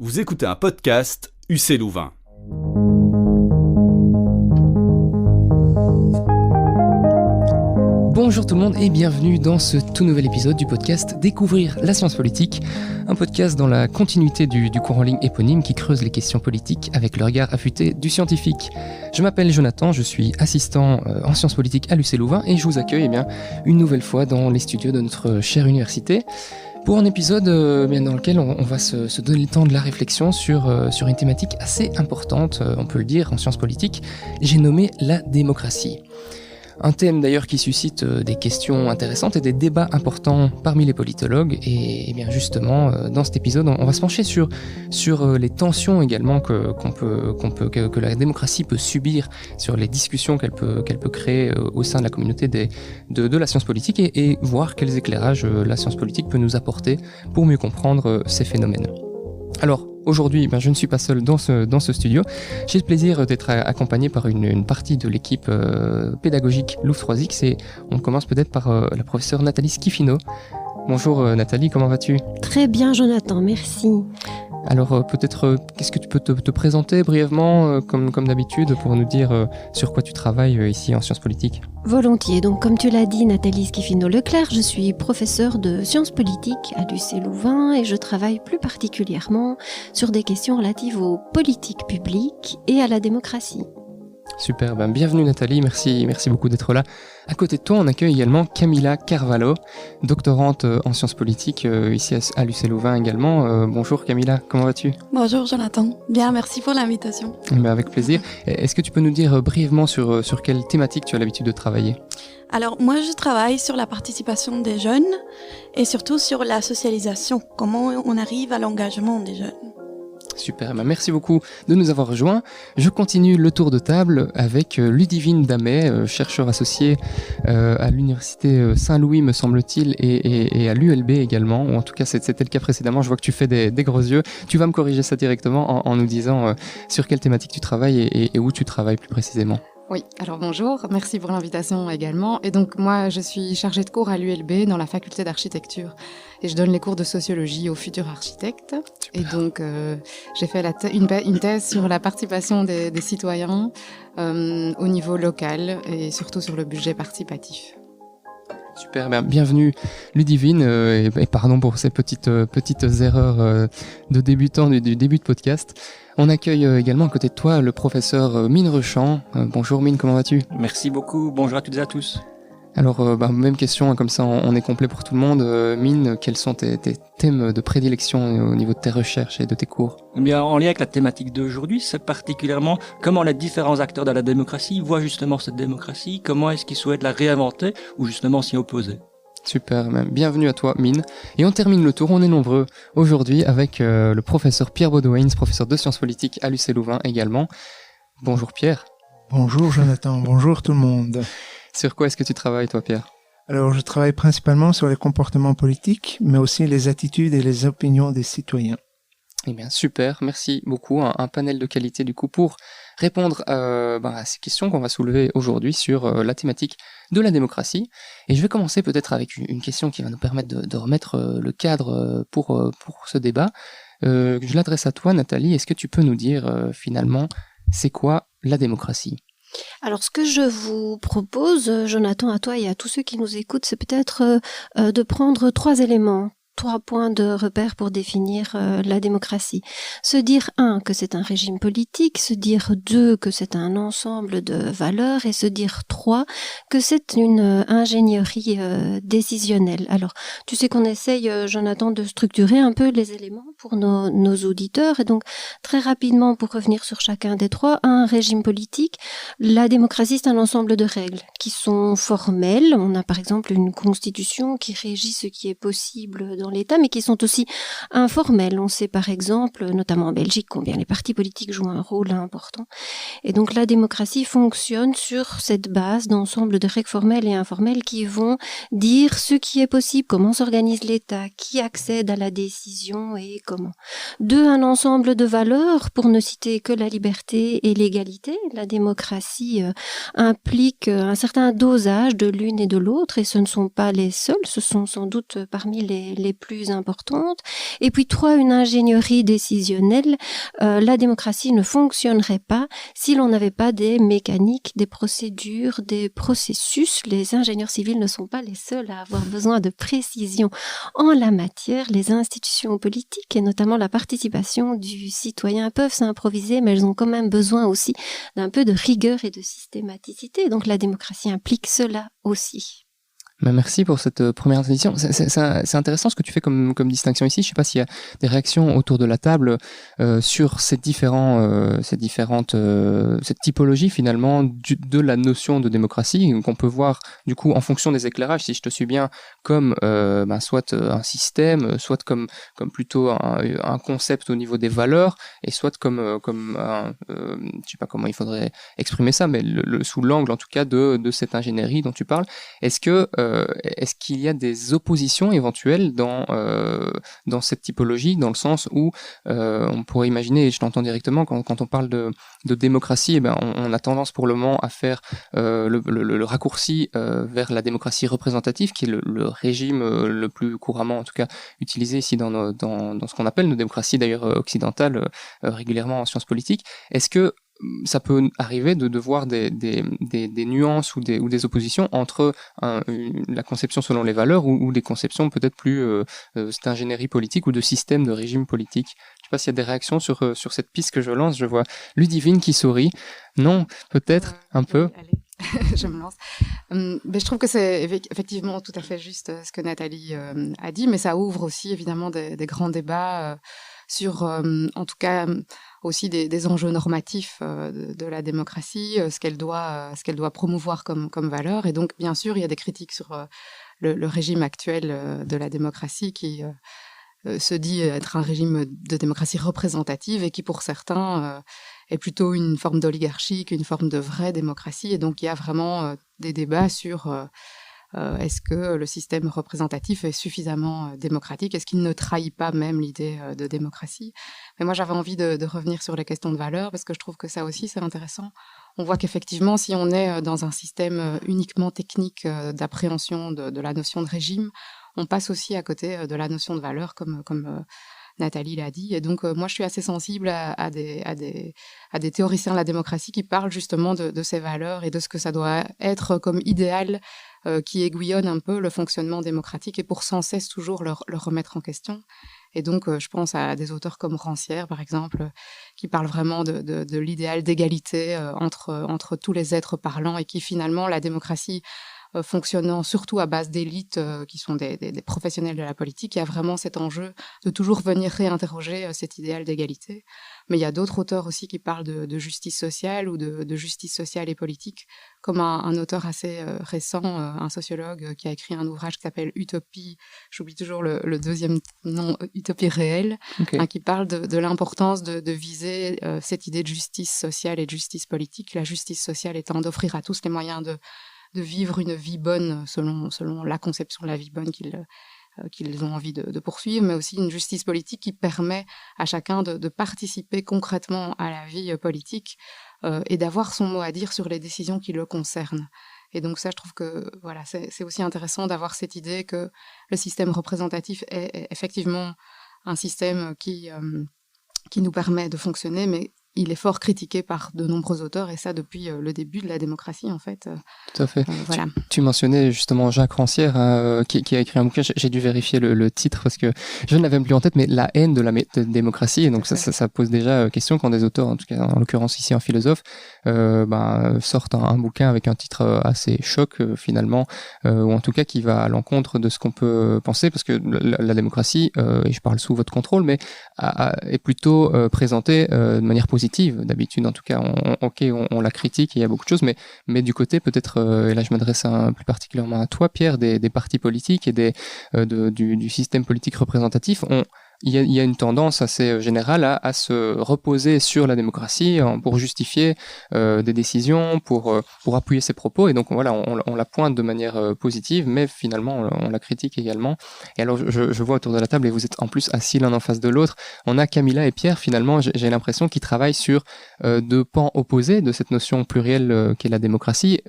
Vous écoutez un podcast UC Louvain. Bonjour tout le monde et bienvenue dans ce tout nouvel épisode du podcast Découvrir la science politique, un podcast dans la continuité du cours en ligne éponyme qui creuse les questions politiques avec le regard affûté du scientifique. Je m'appelle Jonathan, je suis assistant en sciences politiques à l'UC Louvain et je vous accueille une nouvelle fois dans les studios de notre chère université pour un épisode dans lequel on va se donner le temps de la réflexion sur une thématique assez importante, on peut le dire, en sciences politiques, j'ai nommé la démocratie. Un thème d'ailleurs qui suscite des questions intéressantes et des débats importants parmi les politologues. Et bien justement, dans cet épisode, on va se pencher sur les tensions également que la démocratie peut subir, sur les discussions qu'elle peut créer au sein de la communauté de la science politique et voir quels éclairages la science politique peut nous apporter pour mieux comprendre ces phénomènes. Alors, aujourd'hui, je ne suis pas seul dans ce studio. J'ai le plaisir d'être accompagné par une partie de l'équipe pédagogique Louvre 3X et on commence peut-être par la professeure Nathalie Schifino. Bonjour Nathalie, comment vas-tu ? Très bien Jonathan, merci. Alors peut-être, qu'est-ce que tu peux te présenter brièvement, comme d'habitude, pour nous dire sur quoi tu travailles ici en sciences politiques ? Volontiers. Donc, comme tu l'as dit, Nathalie Schifino-Leclerc, je suis professeure de sciences politiques à l'UC Louvain et je travaille plus particulièrement sur des questions relatives aux politiques publiques et à la démocratie. Super, bienvenue Nathalie, merci beaucoup d'être là. À côté de toi, on accueille également Camilla Carvalho, doctorante en sciences politiques ici à l'UC Louvain également. Bonjour Camilla, comment vas-tu ? Bonjour Jonathan, bien, merci pour l'invitation. Avec plaisir. Est-ce que tu peux nous dire brièvement sur quelle thématique tu as l'habitude de travailler ? Alors moi je travaille sur la participation des jeunes et surtout sur la socialisation, comment on arrive à l'engagement des jeunes. Super, merci beaucoup de nous avoir rejoints. Je continue le tour de table avec Ludivine Damet, chercheur associé à l'université Saint-Louis me semble-t-il et à l'ULB également, ou en tout cas c'était le cas précédemment, je vois que tu fais des gros yeux. Tu vas me corriger ça directement en nous disant sur quelle thématique tu travailles et où tu travailles plus précisément. Oui, alors bonjour, merci pour l'invitation également. Et donc moi, je suis chargée de cours à l'ULB dans la faculté d'architecture et je donne les cours de sociologie aux futurs architectes. Super. Et donc j'ai fait une thèse sur la participation des citoyens au niveau local et surtout sur le budget participatif. Super, bienvenue Ludivine et pardon pour ces petites erreurs de débutant du début de podcast. On accueille également à côté de toi le professeur Mine Rechamp. Bonjour Mine, comment vas-tu ? Merci beaucoup, bonjour à toutes et à tous. Alors, même question, comme ça on est complet pour tout le monde. Mine, quels sont tes thèmes de prédilection au niveau de tes recherches et de tes cours ? Eh bien, en lien avec la thématique d'aujourd'hui, c'est particulièrement comment les différents acteurs de la démocratie voient justement cette démocratie, comment est-ce qu'ils souhaitent la réinventer ou justement s'y opposer. Super, bienvenue à toi Mine. Et on termine le tour, on est nombreux aujourd'hui avec le professeur Pierre Baudouin, professeur de sciences politiques à l'UC Louvain également. Bonjour Pierre. Bonjour Jonathan, bonjour tout le monde. Sur quoi est-ce que tu travailles toi Pierre ? Alors je travaille principalement sur les comportements politiques, mais aussi les attitudes et les opinions des citoyens. Eh bien super, merci beaucoup. Un panel de qualité du coup pour répondre à ces questions qu'on va soulever aujourd'hui sur la thématique de la démocratie. Et je vais commencer peut-être avec une question qui va nous permettre de remettre le cadre pour ce débat. Je l'adresse à toi Nathalie, est-ce que tu peux nous dire finalement c'est quoi la démocratie ? Alors, ce que je vous propose, Jonathan, à toi et à tous ceux qui nous écoutent, c'est peut-être de prendre 3 éléments. 3 points de repère pour définir la démocratie. Se dire 1 que c'est un régime politique, se dire 2 que c'est un ensemble de valeurs et se dire 3 que c'est une ingénierie décisionnelle. Alors, tu sais qu'on essaye, Jonathan, de structurer un peu les éléments pour nos auditeurs et donc très rapidement pour revenir sur chacun des 3, un régime politique, la démocratie c'est un ensemble de règles qui sont formelles. On a par exemple une constitution qui régit ce qui est possible dans l'État, mais qui sont aussi informels. On sait par exemple, notamment en Belgique, combien les partis politiques jouent un rôle important. Et donc la démocratie fonctionne sur cette base d'ensemble de règles formelles et informelles qui vont dire ce qui est possible, comment s'organise l'État, qui accède à la décision et comment. 2, un ensemble de valeurs, pour ne citer que la liberté et l'égalité. La démocratie implique un certain dosage de l'une et de l'autre, et ce ne sont pas les seuls, ce sont sans doute parmi les plus importante. Et puis 3, une ingénierie décisionnelle. La démocratie ne fonctionnerait pas si l'on n'avait pas des mécaniques, des procédures, des processus. Les ingénieurs civils ne sont pas les seuls à avoir besoin de précision en la matière. Les institutions politiques et notamment la participation du citoyen peuvent s'improviser, mais elles ont quand même besoin aussi d'un peu de rigueur et de systématicité. Donc la démocratie implique cela aussi. Merci pour cette première définition. C'est intéressant ce que tu fais comme distinction ici. Je ne sais pas s'il y a des réactions autour de la table sur cette typologie finalement de la notion de démocratie qu'on peut voir du coup en fonction des éclairages, si je te suis bien, comme soit un système, soit comme plutôt un concept au niveau des valeurs, et soit comme un, je sais pas comment il faudrait exprimer ça, mais sous l'angle en tout cas de cette ingénierie dont tu parles. Est-ce qu'il y a des oppositions éventuelles dans cette typologie, dans le sens où on pourrait imaginer, et je l'entends directement, quand on parle de démocratie, on a tendance pour le moment à faire le raccourci vers la démocratie représentative, qui est le régime le plus couramment, en tout cas, utilisé ici dans ce qu'on appelle nos démocraties, d'ailleurs occidentales, régulièrement en sciences politiques. Est-ce que ça peut arriver de voir des nuances ou des oppositions entre la conception selon les valeurs ou des conceptions peut-être plus d'ingénierie politique ou de système de régime politique? Je ne sais pas s'il y a des réactions sur cette piste que je lance. Je vois Ludivine qui sourit. Non, peut-être un peu. Allez, je me lance. Mais je trouve que c'est effectivement tout à fait juste ce que Nathalie a dit, mais ça ouvre aussi évidemment des grands débats sur, en tout cas, aussi des enjeux normatifs de la démocratie, ce qu'elle doit promouvoir comme valeur. Et donc, bien sûr, il y a des critiques sur le régime actuel de la démocratie qui se dit être un régime de démocratie représentative et qui, pour certains, est plutôt une forme d'oligarchie qu'une forme de vraie démocratie. Et donc, il y a vraiment des débats sur est-ce que le système représentatif est suffisamment démocratique? Est-ce qu'il ne trahit pas même l'idée de démocratie? Mais moi, j'avais envie de revenir sur les questions de valeur, parce que je trouve que ça aussi, c'est intéressant. On voit qu'effectivement, si on est dans un système uniquement technique d'appréhension de la notion de régime, on passe aussi à côté de la notion de valeur, comme Nathalie l'a dit. Et donc, moi, je suis assez sensible à des théoriciens de la démocratie qui parlent justement de ces valeurs et de ce que ça doit être comme idéal qui aiguillonne un peu le fonctionnement démocratique et pour sans cesse toujours le remettre en question. Et donc, je pense à des auteurs comme Rancière, par exemple, qui parlent vraiment de l'idéal d'égalité entre tous les êtres parlants et qui, finalement, la démocratie fonctionnant surtout à base d'élites qui sont des professionnels de la politique, il y a vraiment cet enjeu de toujours venir réinterroger cet idéal d'égalité. Mais il y a d'autres auteurs aussi qui parlent de justice sociale ou de justice sociale et politique, comme un auteur assez récent, un sociologue qui a écrit un ouvrage qui s'appelle Utopie, j'oublie toujours le deuxième nom, Utopie réelle, okay. Qui parle de l'importance de viser cette idée de justice sociale et de justice politique, la justice sociale étant d'offrir à tous les moyens de vivre une vie bonne selon la conception de la vie bonne qu'ils ont envie de poursuivre, mais aussi une justice politique qui permet à chacun de participer concrètement à la vie politique et d'avoir son mot à dire sur les décisions qui le concernent. Et donc ça, je trouve que voilà, c'est aussi intéressant d'avoir cette idée que le système représentatif est effectivement un système qui nous permet de fonctionner, mais il est fort critiqué par de nombreux auteurs, et ça depuis le début de la démocratie, en fait. Tout à fait. Voilà. Tu mentionnais justement Jacques Rancière, qui a écrit un bouquin, j'ai dû vérifier le titre, parce que je ne l'avais plus en tête, mais La haine de la démocratie, et donc ça pose déjà question quand des auteurs, en tout cas en l'occurrence ici un philosophe, sortent un bouquin avec un titre assez choc, finalement, ou en tout cas qui va à l'encontre de ce qu'on peut penser, parce que la démocratie, et je parle sous votre contrôle, mais est plutôt présentée de manière positive. D'habitude, en tout cas, on la critique, il y a beaucoup de choses, mais du côté peut-être, et là je m'adresse plus particulièrement à toi, Pierre, des partis politiques et du système politique représentatif, il y a une tendance assez générale à se reposer sur la démocratie pour justifier des décisions, pour appuyer ses propos, et donc voilà, on la pointe de manière positive, mais finalement on la critique également. Et alors je vois autour de la table, et vous êtes en plus assis l'un en face de l'autre, on a Camilla et Pierre, finalement j'ai l'impression qu'ils travaillent sur deux pans opposés de cette notion plurielle qu'est la démocratie.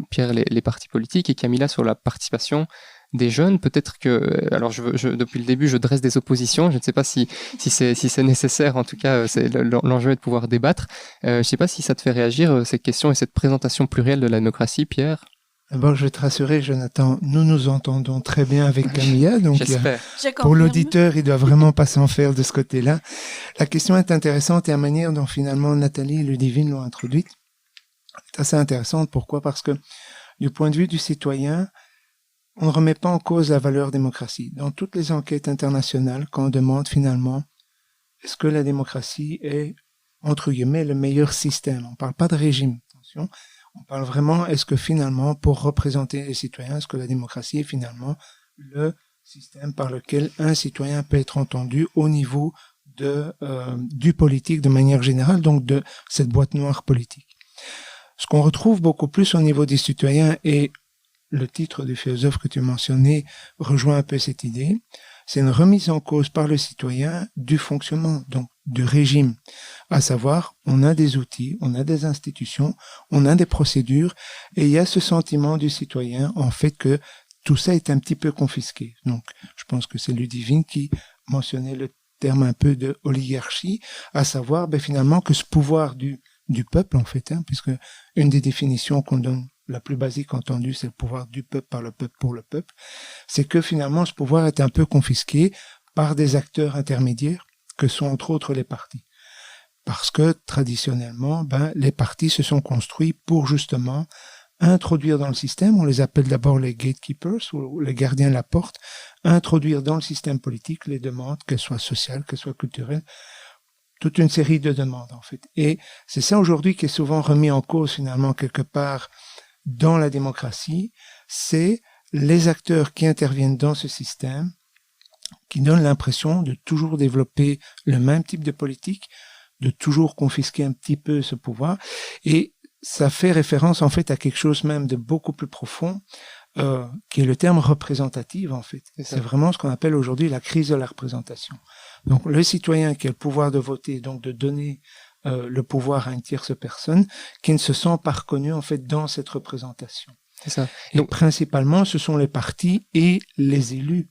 Pierre, les partis politiques, et Camilla sur la participation des jeunes. Peut-être que, alors depuis le début, je dresse des oppositions. Je ne sais pas si c'est nécessaire. En tout cas, l'enjeu est de pouvoir débattre. Je ne sais pas si ça te fait réagir, ces questions et cette présentation plurielle de la démocratie, Pierre. D'abord, je vais te rassurer, Jonathan, nous entendons très bien avec Camilla, donc j'espère. Pour l'auditeur, il doit vraiment pas s'en faire de ce côté-là. La question est intéressante et la manière dont finalement Nathalie et Ludivine l'ont introduite est assez intéressante. Pourquoi ? Parce que du point de vue du citoyen, on ne remet pas en cause la valeur démocratie. Dans toutes les enquêtes internationales, quand on demande finalement est-ce que la démocratie est, entre guillemets, le meilleur système, on ne parle pas de régime, attention. On parle vraiment, est-ce que finalement, pour représenter les citoyens, est-ce que la démocratie est finalement le système par lequel un citoyen peut être entendu au niveau du politique de manière générale, donc de cette boîte noire politique. Ce qu'on retrouve beaucoup plus au niveau des citoyens, et le titre du philosophe que tu mentionnais rejoint un peu cette idée, c'est une remise en cause par le citoyen du fonctionnement, donc du régime. À savoir, on a des outils, on a des institutions, on a des procédures, et il y a ce sentiment du citoyen, en fait, que tout ça est un petit peu confisqué. Donc, je pense que c'est Ludivine qui mentionnait le terme un peu de oligarchie, à savoir, finalement, que ce pouvoir du peuple, en fait, puisque une des définitions qu'on donne, la plus basique entendue, c'est le pouvoir du peuple par le peuple pour le peuple, c'est que finalement, ce pouvoir est un peu confisqué par des acteurs intermédiaires, que sont entre autres les partis. Parce que, traditionnellement, les partis se sont construits pour justement introduire dans le système, on les appelle d'abord les gatekeepers, ou les gardiens de la porte, introduire dans le système politique les demandes, qu'elles soient sociales, qu'elles soient culturelles, toute une série de demandes, en fait. Et c'est ça aujourd'hui qui est souvent remis en cause, finalement, quelque part, dans la démocratie, c'est les acteurs qui interviennent dans ce système, qui donnent l'impression de toujours développer le même type de politique, de toujours confisquer un petit peu ce pouvoir, et ça fait référence en fait à quelque chose même de beaucoup plus profond, qui est le terme représentative en fait. C'est vraiment ce qu'on appelle aujourd'hui la crise de la représentation. Donc le citoyen qui a le pouvoir de voter, donc de donner le pouvoir à une tierce personne, qui ne se sent pas reconnu en fait dans cette représentation. C'est ça. Et donc principalement, ce sont les partis et les élus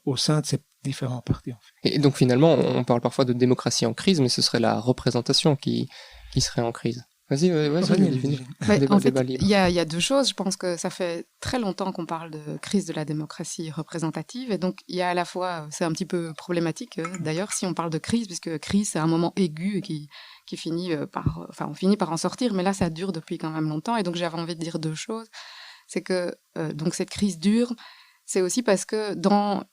au sein de ces différents partis. En fait. Et donc finalement, on parle parfois de démocratie en crise, mais ce serait la représentation qui serait en crise. Vas-y, Ludivine. En fait, il y a deux choses. Je pense que ça fait très longtemps qu'on parle de crise de la démocratie représentative, et donc il y a à la fois, c'est un petit peu problématique d'ailleurs si on parle de crise, puisque crise c'est un moment aigu et qui finit on finit par en sortir, mais là ça dure depuis quand même longtemps, et donc j'avais envie de dire deux choses. C'est que donc cette crise dure. C'est aussi parce que dans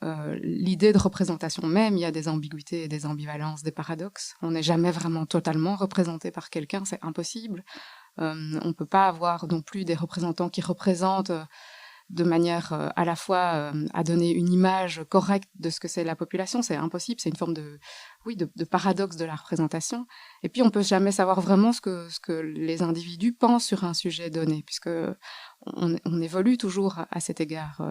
l'idée de représentation même, il y a des ambiguïtés, des ambivalences, des paradoxes. On n'est jamais vraiment totalement représenté par quelqu'un, c'est impossible. On ne peut pas avoir non plus des représentants qui représentent de manière à la fois à donner une image correcte de ce que c'est la population. C'est impossible, c'est une forme de paradoxe de la représentation. Et puis on ne peut jamais savoir vraiment ce que les individus pensent sur un sujet donné, puisque on évolue toujours à cet égard.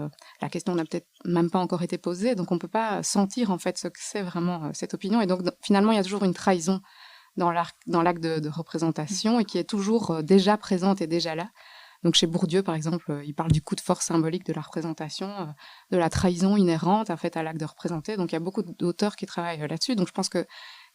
La question n'a peut-être même pas encore été posée, donc on ne peut pas sentir en fait ce que c'est vraiment cette opinion. Et donc finalement, il y a toujours une trahison dans l'acte de représentation, et qui est toujours déjà présente et déjà là. Donc chez Bourdieu, par exemple, il parle du coup de force symbolique de la représentation, de la trahison inhérente en fait à l'acte de représenter. Donc il y a beaucoup d'auteurs qui travaillent là-dessus. Donc je pense qu'il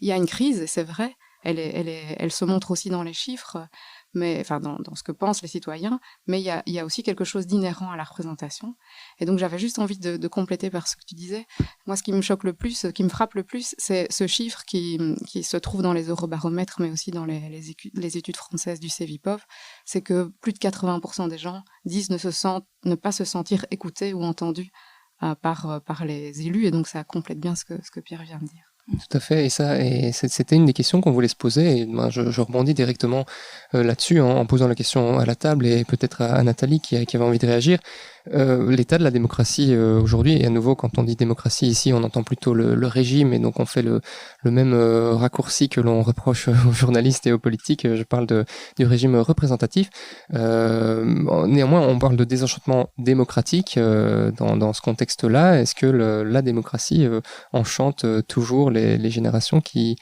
y a une crise, et c'est vrai, elle se montre aussi dans les chiffres, mais dans ce que pensent les citoyens, mais il y a aussi quelque chose d'inhérent à la représentation. Et donc j'avais juste envie de compléter par ce que tu disais. Moi, ce qui me choque le plus, ce qui me frappe le plus, c'est ce chiffre qui se trouve dans les eurobaromètres, mais aussi dans les études françaises du Cevipof, c'est que plus de 80% des gens disent ne pas se sentir écoutés ou entendus par les élus, et donc ça complète bien ce que Pierre vient de dire. Tout à fait, et c'était une des questions qu'on voulait se poser, et je rebondis directement là-dessus en posant la question à la table, et peut-être à Nathalie qui avait envie de réagir. L'état de la démocratie aujourd'hui, et à nouveau quand on dit démocratie ici, on entend plutôt le régime, et donc on fait le même raccourci que l'on reproche aux journalistes et aux politiques. Je parle du régime représentatif. Néanmoins, on parle de désenchantement démocratique dans ce contexte-là. Est-ce que la démocratie enchante toujours les générations qui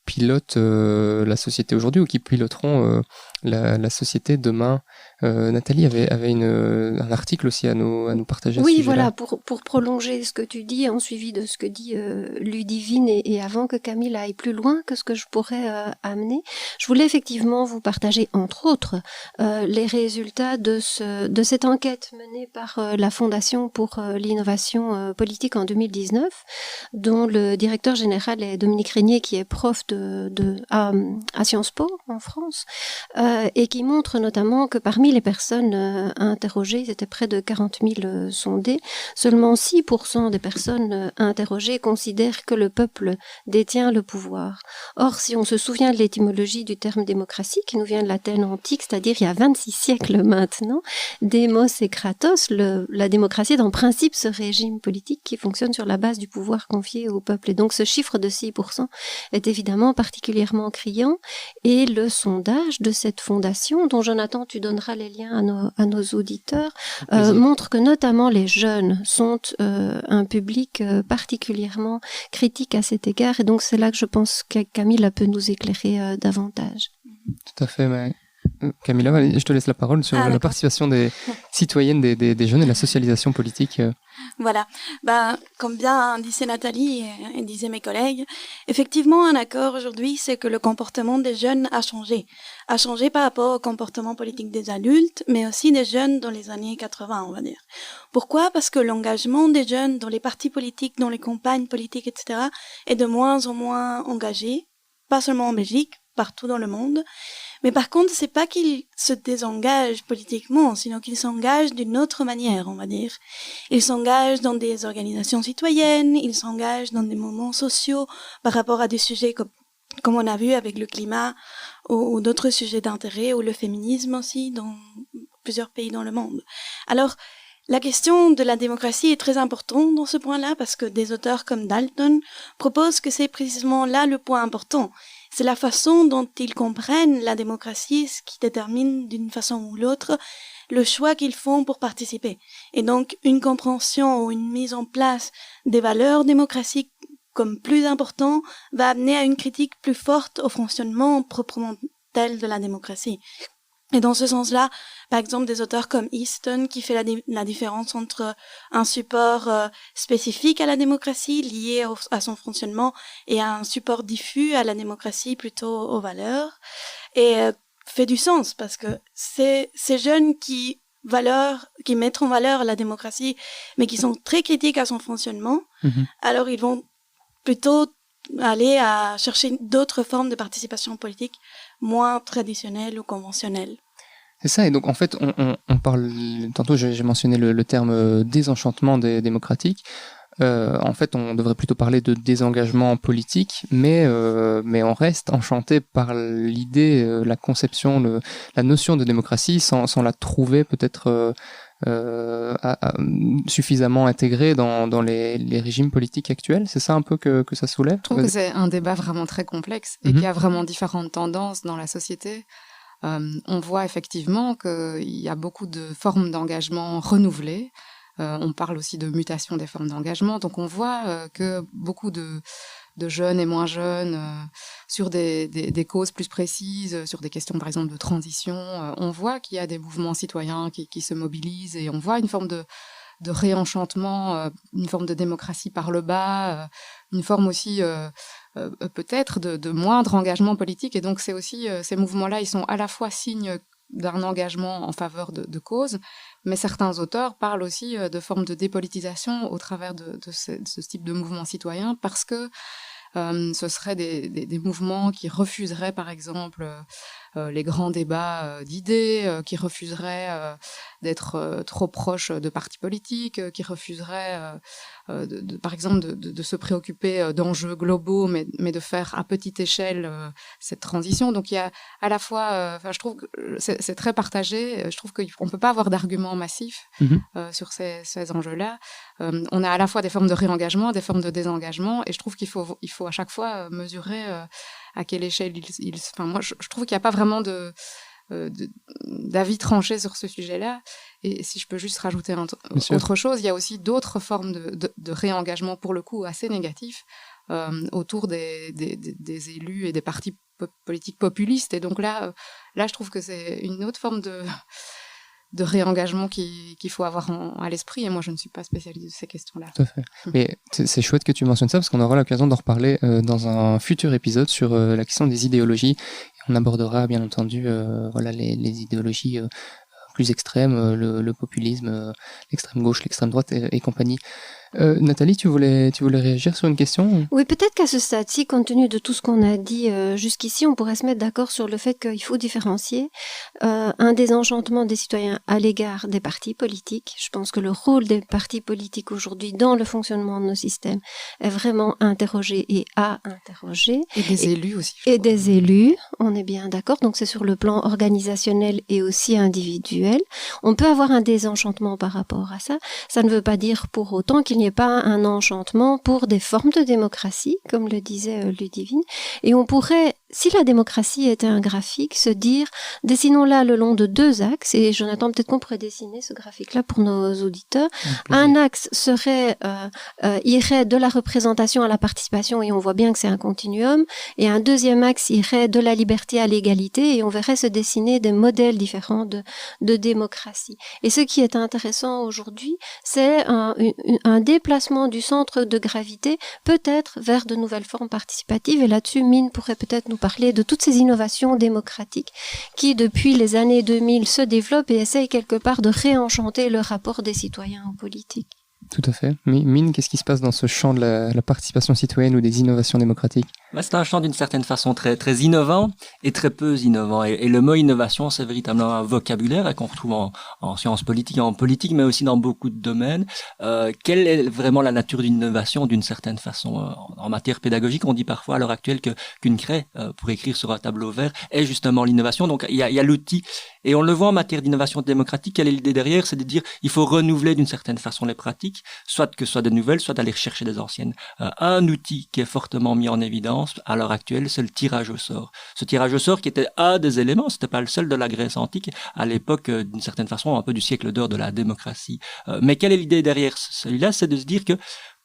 pilotent la société aujourd'hui, ou qui piloteront la société demain. Nathalie avait un article aussi à nous partager. Oui, à ce voilà, pour prolonger ce que tu dis, en suivi de ce que dit Ludivine, et avant que Camille aille plus loin que ce que je pourrais amener, je voulais effectivement vous partager, entre autres, les résultats de cette enquête menée par la Fondation pour l'innovation politique en 2019, dont le directeur général est Dominique Régnier, qui est prof à Sciences Po en France, et qui montre notamment que parmi les personnes interrogées, ils étaient près de 40 000 sondés, seulement 6% des personnes interrogées considèrent que le peuple détient le pouvoir. Or, si on se souvient de l'étymologie du terme démocratie, qui nous vient de l'Athènes antique, c'est-à-dire il y a 26 siècles maintenant, démos et kratos, la démocratie est en principe ce régime politique qui fonctionne sur la base du pouvoir confié au peuple. Et donc ce chiffre de 6% est évidemment particulièrement criant, et le sondage de cette fondation, dont Jonathan, tu donneras les liens à nos auditeurs, montre que notamment les jeunes sont un public particulièrement critique à cet égard, et donc c'est là que je pense que Camille peut nous éclairer davantage. Tout à fait, mais Camilla, je te laisse la parole sur la participation des citoyennes, des jeunes et la socialisation politique. Voilà. Comme bien disait Nathalie et disaient mes collègues, effectivement, un accord aujourd'hui, c'est que le comportement des jeunes a changé. A changé par rapport au comportement politique des adultes, mais aussi des jeunes dans les années 80, on va dire. Pourquoi ? Parce que l'engagement des jeunes dans les partis politiques, dans les campagnes politiques, etc., est de moins en moins engagé, pas seulement en Belgique, partout dans le monde. Mais par contre, c'est pas qu'ils se désengagent politiquement, sinon qu'ils s'engagent d'une autre manière, on va dire. Ils s'engagent dans des organisations citoyennes, ils s'engagent dans des mouvements sociaux par rapport à des sujets comme on a vu avec le climat ou d'autres sujets d'intérêt, ou le féminisme aussi dans plusieurs pays dans le monde. Alors, la question de la démocratie est très importante dans ce point-là, parce que des auteurs comme Dalton proposent que c'est précisément là le point important. C'est la façon dont ils comprennent la démocratie, ce qui détermine d'une façon ou l'autre le choix qu'ils font pour participer. Et donc, une compréhension ou une mise en place des valeurs démocratiques comme plus important va amener à une critique plus forte au fonctionnement proprement tel de la démocratie. Et dans ce sens-là, par exemple, des auteurs comme Easton, qui fait la différence entre un support spécifique à la démocratie, lié à son fonctionnement, et un support diffus à la démocratie, plutôt aux valeurs, et fait du sens, parce que c'est ces jeunes qui mettent en valeur la démocratie, mais qui sont très critiques à son fonctionnement, alors ils vont plutôt aller à chercher d'autres formes de participation politique moins traditionnelles ou conventionnelles. C'est ça, et donc en fait, on parle, tantôt j'ai mentionné le terme désenchantement démocratique. En fait, on devrait plutôt parler de désengagement politique, mais on reste enchanté par l'idée, la conception, la notion de démocratie sans la trouver peut-être suffisamment intégrée dans les régimes politiques actuels. C'est ça un peu que ça soulève? Je trouve que c'est un débat vraiment très complexe et qu'il y a vraiment différentes tendances dans la société. On voit effectivement qu'il y a beaucoup de formes d'engagement renouvelées. On parle aussi de mutation des formes d'engagement. Donc on voit que beaucoup de jeunes et moins jeunes, sur des causes plus précises, sur des questions par exemple de transition, on voit qu'il y a des mouvements citoyens qui se mobilisent, et on voit une forme de réenchantement, une forme de démocratie par le bas, une forme aussi peut-être de moindre engagement politique. Et donc c'est aussi ces mouvements-là, ils sont à la fois signes d'un engagement en faveur de causes, mais certains auteurs parlent aussi de formes de dépolitisation au travers de ce type de mouvement citoyen, parce que ce seraient des mouvements qui refuseraient par exemple les grands débats d'idées, qui refuseraient d'être trop proches de partis politiques, qui refuseraient par exemple de se préoccuper d'enjeux globaux, mais de faire à petite échelle cette transition. Donc il y a à la fois, je trouve que c'est très partagé. Je trouve qu'on ne peut pas avoir d'arguments massifs sur ces enjeux-là. On a à la fois des formes de réengagement, des formes de désengagement, et je trouve qu'il faut à chaque fois mesurer à quelle échelle moi je trouve qu'il n'y a pas vraiment d'avis tranché sur ce sujet-là. Et si je peux juste rajouter autre chose, il y a aussi d'autres formes de réengagement, pour le coup assez négatifs. autour des élus et des partis politiques populistes. Et donc là, je trouve que c'est une autre forme de réengagement qu'il faut avoir à l'esprit, et moi je ne suis pas spécialiste de ces questions-là. Tout à fait. Mais c'est chouette que tu mentionnes ça, parce qu'on aura l'occasion d'en reparler dans un futur épisode sur la question des idéologies. On abordera bien entendu les idéologies plus extrêmes, le populisme, l'extrême gauche, l'extrême droite et compagnie. Nathalie, tu voulais réagir sur une question ? Oui, peut-être qu'à ce stade-ci, compte tenu de tout ce qu'on a dit jusqu'ici, on pourrait se mettre d'accord sur le fait qu'il faut différencier un désenchantement des citoyens à l'égard des partis politiques. Je pense que le rôle des partis politiques aujourd'hui dans le fonctionnement de nos systèmes est vraiment interrogé et à interroger. Et des élus aussi. Et des élus, on est bien d'accord. Donc c'est sur le plan organisationnel et aussi individuel. On peut avoir un désenchantement par rapport à ça. Ça ne veut pas dire pour autant qu'il n'y ait pas un enchantement pour des formes de démocratie, comme le disait Ludivine. Et on pourrait, si la démocratie était un graphique, se dire, dessinons-la le long de 2 axes, et Jonathan, peut-être qu'on pourrait dessiner ce graphique-là pour nos auditeurs. Un axe irait de la représentation à la participation, et on voit bien que c'est un continuum, et un deuxième axe irait de la liberté à l'égalité, et on verrait se dessiner des modèles différents de démocratie. Et ce qui est intéressant aujourd'hui, c'est un déplacement du centre de gravité, peut-être vers de nouvelles formes participatives, et là-dessus, Mine pourrait peut-être nous parler de toutes ces innovations démocratiques qui, depuis les années 2000, se développent et essayent quelque part de réenchanter le rapport des citoyens aux politiques. Tout à fait. Mine, qu'est-ce qui se passe dans ce champ de la participation citoyenne ou des innovations démocratiques ? C'est un champ d'une certaine façon très, très innovant et très peu innovant. Et le mot innovation, c'est véritablement un vocabulaire qu'on retrouve en sciences politiques, en politique, mais aussi dans beaucoup de domaines. Quelle est vraiment la nature d'une innovation d'une certaine façon ? En matière pédagogique, on dit parfois à l'heure actuelle qu'une craie pour écrire sur un tableau vert est justement l'innovation. Donc il y a l'outil. Et on le voit en matière d'innovation démocratique, quelle est l'idée derrière ? C'est de dire il faut renouveler d'une certaine façon les pratiques, soit que ce soit de nouvelles, soit d'aller chercher des anciennes. Un outil qui est fortement mis en évidence à l'heure actuelle, c'est le tirage au sort. Ce tirage au sort qui était un des éléments, c'était pas le seul de la Grèce antique, à l'époque, d'une certaine façon, un peu du siècle d'or de la démocratie. Mais quelle est l'idée derrière celui-là ? C'est de se dire que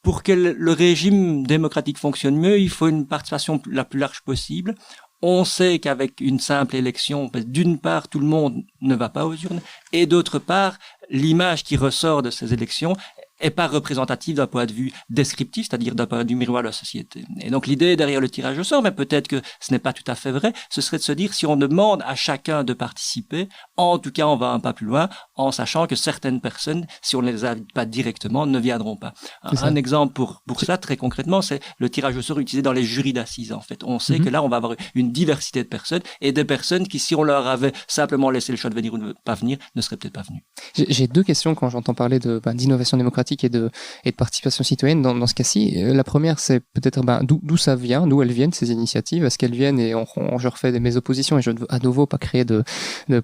pour que le régime démocratique fonctionne mieux, il faut une participation la plus large possible. On sait qu'avec une simple élection, d'une part, tout le monde ne va pas aux urnes, et d'autre part, l'image qui ressort de ces élections est pas représentative d'un point de vue descriptif, c'est-à-dire d'un point de vue miroir de la société. Et donc l'idée derrière le tirage au sort, mais peut-être que ce n'est pas tout à fait vrai, ce serait de se dire si on demande à chacun de participer, en tout cas on va un pas plus loin, en sachant que certaines personnes, si on ne les invite pas directement, ne viendront pas. Un exemple pour ça, très concrètement, c'est le tirage au sort utilisé dans les jurys d'assises, en fait. On sait que là, on va avoir une diversité de personnes, et des personnes qui, si on leur avait simplement laissé le choix de venir ou de ne pas venir, ne seraient peut-être pas venues. J'ai 2 questions quand j'entends parler d'innovation démocratique et de participation citoyenne dans ce cas-ci. La première, c'est peut-être d'où ça vient, d'où elles viennent ces initiatives, est-ce qu'elles viennent, et je refais mes oppositions et je ne veux à nouveau pas créer de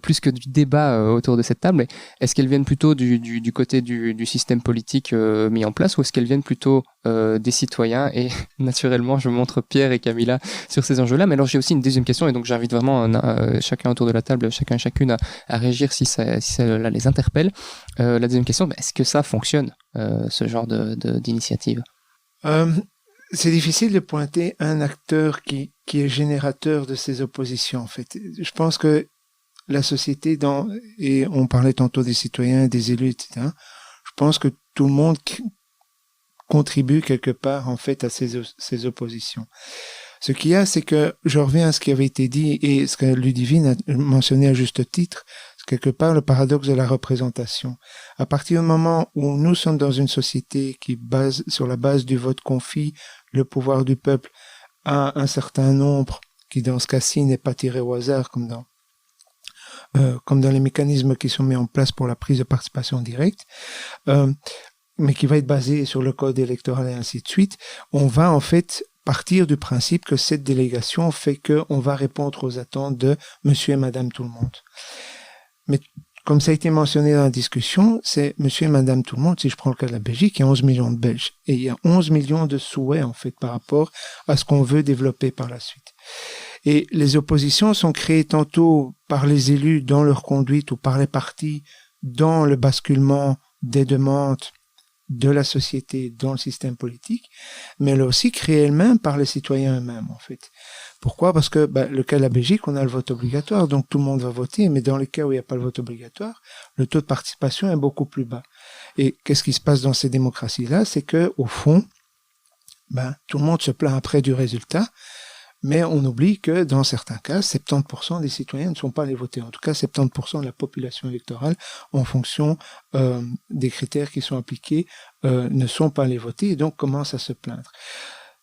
plus que du débat autour de cette table, mais est-ce qu'elles viennent plutôt du côté du système politique mis en place, ou est-ce qu'elles viennent plutôt des citoyens? Et naturellement, je montre Pierre et Camilla sur ces enjeux-là, mais alors j'ai aussi une deuxième question, et donc j'invite vraiment chacun autour de la table, chacun et chacune à réagir si ça les interpelle. La deuxième question, est-ce que ça fonctionne, ce genre d'initiative? C'est difficile de pointer un acteur qui est générateur de ces oppositions, en fait. Je pense que la société, et on parlait tantôt des citoyens, des élus, etc., je pense que tout le monde contribue quelque part, en fait, à ces oppositions. Ce qu'il y a, c'est que je reviens à ce qui avait été dit et ce que Ludivine a mentionné à juste titre, c'est quelque part le paradoxe de la représentation. À partir du moment où nous sommes dans une société qui base sur la base du vote confie le pouvoir du peuple à un certain nombre, qui dans ce cas-ci n'est pas tiré au hasard comme dans les mécanismes qui sont mis en place pour la prise de participation directe, mais qui va être basé sur le code électoral et ainsi de suite, on va en fait partir du principe que cette délégation fait qu'on va répondre aux attentes de monsieur et madame tout le monde. Mais comme ça a été mentionné dans la discussion, c'est monsieur et madame tout le monde. Si je prends le cas de la Belgique, il y a 11 millions de Belges. Et il y a 11 millions de souhaits, en fait, par rapport à ce qu'on veut développer par la suite. Et les oppositions sont créées tantôt par les élus dans leur conduite ou par les partis dans le basculement des demandes de la société dans le système politique, mais elle est aussi créée elle-même par les citoyens eux-mêmes, en fait. Pourquoi? Parce que, le cas de la Belgique, on a le vote obligatoire, donc tout le monde va voter, mais dans les cas où il n'y a pas le vote obligatoire, le taux de participation est beaucoup plus bas. Et qu'est-ce qui se passe dans ces démocraties-là? C'est que, au fond, tout le monde se plaint après du résultat, mais on oublie que dans certains cas, 70% des citoyens ne sont pas allés voter. En tout cas, 70% de la population électorale, en fonction des critères qui sont appliqués, ne sont pas allés voter et donc commencent à se plaindre.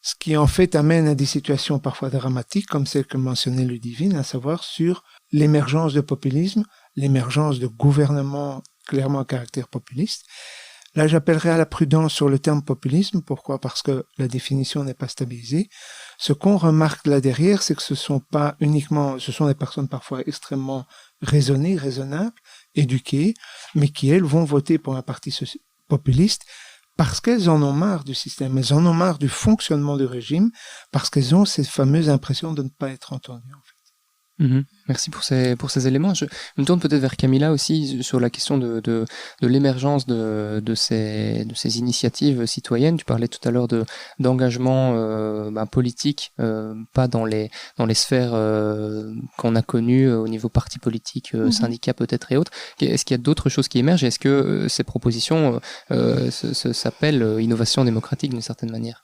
Ce qui en fait amène à des situations parfois dramatiques, comme celle que mentionnait Ludivine, à savoir sur l'émergence de populisme, l'émergence de gouvernements clairement à caractère populiste. Là, j'appellerai à la prudence sur le terme populisme. Pourquoi? Parce que la définition n'est pas stabilisée. Ce qu'on remarque là derrière, c'est que ce sont des personnes parfois extrêmement raisonnées, raisonnables, éduquées, mais qui, elles, vont voter pour un parti populiste parce qu'elles en ont marre du système, elles en ont marre du fonctionnement du régime, parce qu'elles ont cette fameuse impression de ne pas être entendues, en fait. Merci pour ces éléments. Je me tourne peut-être vers Camilla aussi sur la question de l'émergence de ces initiatives citoyennes. Tu parlais tout à l'heure d'engagement politique, pas dans les sphères qu'on a connues au niveau parti politique, syndicats peut-être et autres. Est-ce qu'il y a d'autres choses qui émergent? Est-ce que ces propositions s'appellent innovation démocratique d'une certaine manière?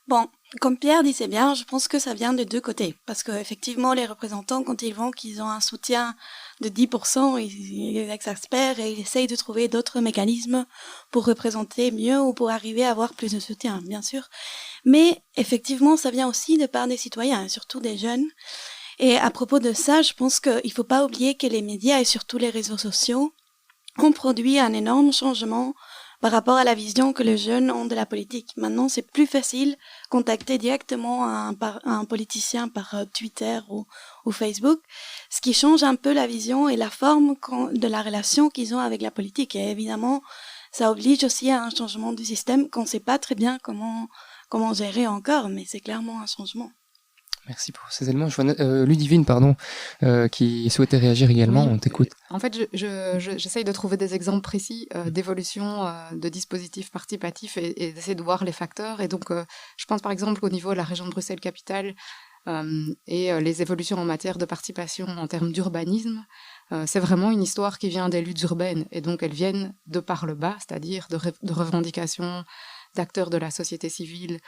Bon, comme Pierre disait bien, je pense que ça vient des deux côtés. Parce que effectivement, les représentants, quand ils voient qu'ils ont un soutien de 10%, ils exaspèrent et ils essayent de trouver d'autres mécanismes pour représenter mieux ou pour arriver à avoir plus de soutien, bien sûr. Mais effectivement, ça vient aussi de part des citoyens, surtout des jeunes. Et à propos de ça, je pense qu'il ne faut pas oublier que les médias et surtout les réseaux sociaux ont produit un énorme changement par rapport à la vision que les jeunes ont de la politique. Maintenant, c'est plus facile contacter directement un politicien par Twitter ou Facebook, ce qui change un peu la vision et la forme de la relation qu'ils ont avec la politique. Et évidemment, ça oblige aussi à un changement du système qu'on ne sait pas très bien comment gérer encore, mais c'est clairement un changement. Merci pour ces éléments. Je vois Ludivine, qui souhaitait réagir également. Oui. On t'écoute. En fait, j'essaye de trouver des exemples précis d'évolution de dispositifs participatifs et d'essayer de voir les facteurs. Et donc, je pense par exemple au niveau de la région de Bruxelles-Capitale et les évolutions en matière de participation en termes d'urbanisme. C'est vraiment une histoire qui vient des luttes urbaines. Et donc, elles viennent de par le bas, c'est-à-dire de revendications d'acteurs de la société civile,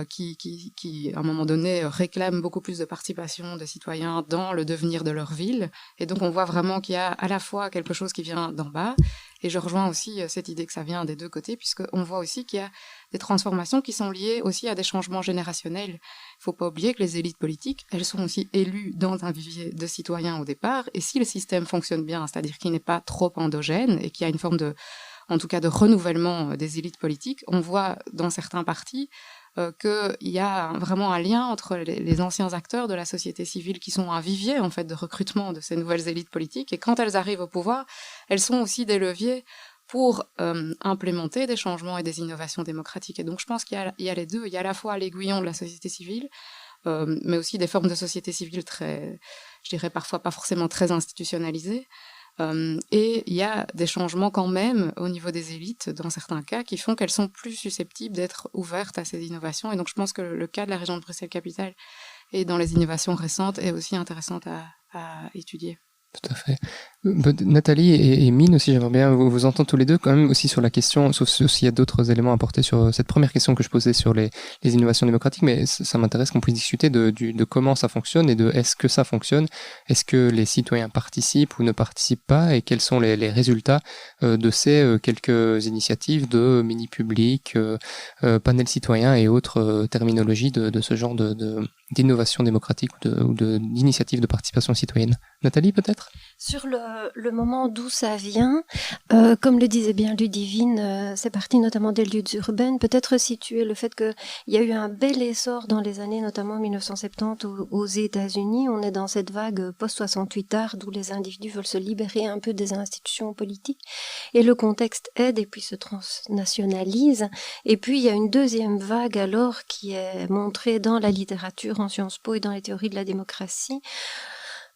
qui, à un moment donné, réclament beaucoup plus de participation des citoyens dans le devenir de leur ville. Et donc, on voit vraiment qu'il y a à la fois quelque chose qui vient d'en bas, et je rejoins aussi cette idée que ça vient des deux côtés, puisqu'on voit aussi qu'il y a des transformations qui sont liées aussi à des changements générationnels. Il ne faut pas oublier que les élites politiques, elles sont aussi élues dans un vivier de citoyens au départ, et si le système fonctionne bien, c'est-à-dire qu'il n'est pas trop endogène, et qu'il y a une forme de renouvellement des élites politiques, on voit dans certains partis qu'il y a vraiment un lien entre les anciens acteurs de la société civile qui sont un vivier en fait de recrutement de ces nouvelles élites politiques, et quand elles arrivent au pouvoir, elles sont aussi des leviers pour implémenter des changements et des innovations démocratiques. Et donc je pense qu'il y a les deux, il y a à la fois l'aiguillon de la société civile, mais aussi des formes de société civile très, je dirais parfois pas forcément très institutionnalisées. Et il y a des changements quand même au niveau des élites, dans certains cas, qui font qu'elles sont plus susceptibles d'être ouvertes à ces innovations. Et donc je pense que le cas de la région de Bruxelles-Capitale et dans les innovations récentes est aussi intéressant à étudier. Tout à fait. Nathalie et Mine aussi, j'aimerais bien vous entendre tous les deux quand même aussi sur la question, sauf s'il y a d'autres éléments à apporter sur cette première question que je posais sur les innovations démocratiques, mais ça m'intéresse qu'on puisse discuter de comment ça fonctionne et de est-ce que ça fonctionne, est-ce que les citoyens participent ou ne participent pas, et quels sont les résultats de ces quelques initiatives de mini-public, panel citoyen et autres terminologies de ce genre d'innovation démocratique ou d'initiative de participation citoyenne. Nathalie, peut-être? Sur le moment d'où ça vient, comme le disait bien Ludivine, c'est parti notamment des luttes urbaines. Peut-être situer le fait qu'il y a eu un bel essor dans les années, notamment 1970 aux États-Unis. On est dans cette vague post-68 art où les individus veulent se libérer un peu des institutions politiques. Et le contexte aide et puis se transnationalise. Et puis il y a une deuxième vague alors qui est montrée dans la littérature en Sciences Po et dans les théories de la démocratie,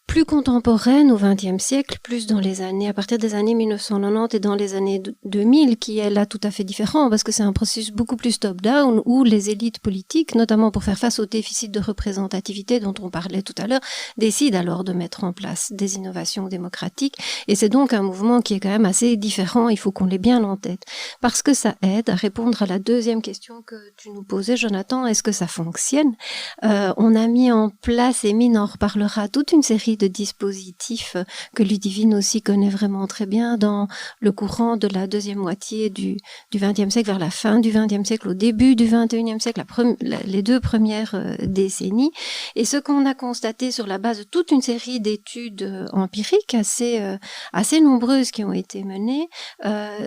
plus contemporaine au XXe siècle, plus dans les années, à partir des années 1990 et dans les années 2000, qui est là tout à fait différent, parce que c'est un processus beaucoup plus top-down, où les élites politiques, notamment pour faire face au déficit de représentativité dont on parlait tout à l'heure, décident alors de mettre en place des innovations démocratiques. Et c'est donc un mouvement qui est quand même assez différent, il faut qu'on l'ait bien en tête. Parce que ça aide à répondre à la deuxième question que tu nous posais, Jonathan, est-ce que ça fonctionne ? On a mis en place, et Mine en reparlera, toute une série de dispositifs que Ludivine aussi connaît vraiment très bien dans le courant de la deuxième moitié du XXe siècle, vers la fin du XXe siècle, au début du XXIe siècle, les 2 premières décennies. Et ce qu'on a constaté sur la base de toute une série d'études empiriques assez nombreuses qui ont été menées,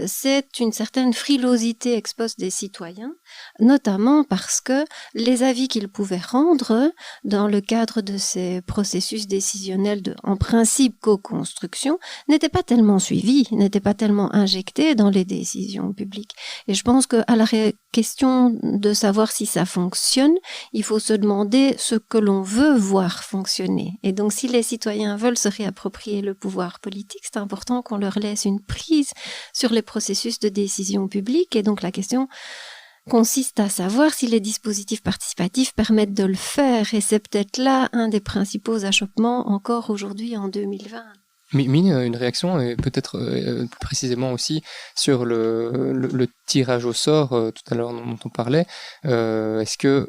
c'est une certaine frilosité ex post des citoyens, notamment parce que les avis qu'ils pouvaient rendre dans le cadre de ces processus décisionnels en principe co-construction n'étaient pas tellement suivis, n'étaient pas tellement injectés dans les décisions publiques. Et je pense qu'à la question de savoir si ça fonctionne, il faut se demander ce que l'on veut voir fonctionner. Et donc si les citoyens veulent se réapproprier le pouvoir politique, c'est important qu'on leur laisse une prise sur les processus de décision publique. Et donc la question consiste à savoir si les dispositifs participatifs permettent de le faire. Et c'est peut-être là un des principaux achoppements encore aujourd'hui en 2020. Mine, une réaction, et peut-être plus précisément aussi sur le tirage au sort tout à l'heure dont on parlait. Est-ce que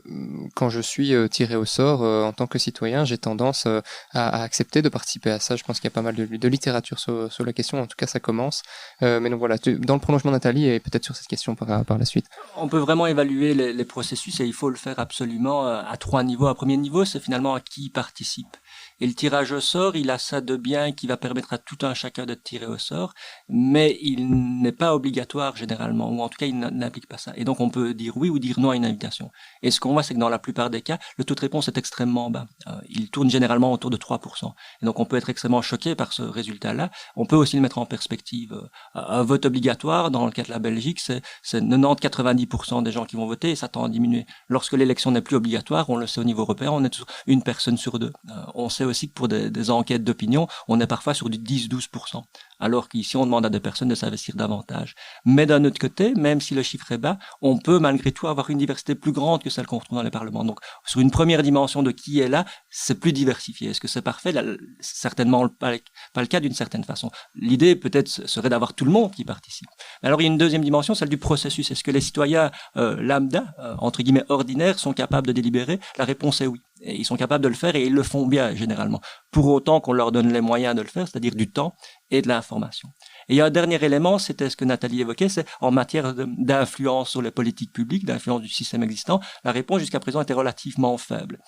quand je suis tiré au sort en tant que citoyen, j'ai tendance à accepter de participer à ça? Je pense qu'il y a pas mal de littérature sur la question, en tout cas ça commence. Mais donc voilà, dans le prolongement, Nathalie, et peut-être sur cette question par la suite. On peut vraiment évaluer les processus et il faut le faire absolument à 3 niveaux. Un premier niveau, c'est finalement à qui participe. Et le tirage au sort, il a ça de bien qui va permettre à tout un chacun d'être tiré au sort, mais il n'est pas obligatoire généralement, ou en tout cas il n'applique pas ça. Et donc on peut dire oui ou dire non à une invitation. Et ce qu'on voit, c'est que dans la plupart des cas, le taux de réponse est extrêmement bas. Il tourne généralement autour de 3%. Et donc on peut être extrêmement choqué par ce résultat-là. On peut aussi le mettre en perspective. Un vote obligatoire, dans le cas de la Belgique, c'est 90-90% des gens qui vont voter et ça tend à diminuer. Lorsque l'élection n'est plus obligatoire, on le sait au niveau européen, on est sur 1 personne sur 2. On sait aussi que pour des enquêtes d'opinion, on est parfois sur du 10-12%, alors qu'ici on demande à des personnes de s'investir davantage. Mais d'un autre côté, même si le chiffre est bas, on peut malgré tout avoir une diversité plus grande que celle qu'on retrouve dans les parlements. Donc sur une première dimension de qui est là, c'est plus diversifié. Est-ce que c'est parfait? Là, certainement pas le cas d'une certaine façon. L'idée peut-être serait d'avoir tout le monde qui participe. Mais alors il y a une deuxième dimension, celle du processus. Est-ce que les citoyens lambda, entre guillemets ordinaires, sont capables de délibérer? La réponse est oui. Et ils sont capables de le faire et ils le font bien généralement, pour autant qu'on leur donne les moyens de le faire, c'est-à-dire du temps et de l'information. Et il y a un dernier élément, c'était ce que Nathalie évoquait, c'est en matière d'influence sur les politiques publiques, d'influence du système existant, la réponse jusqu'à présent était relativement faible.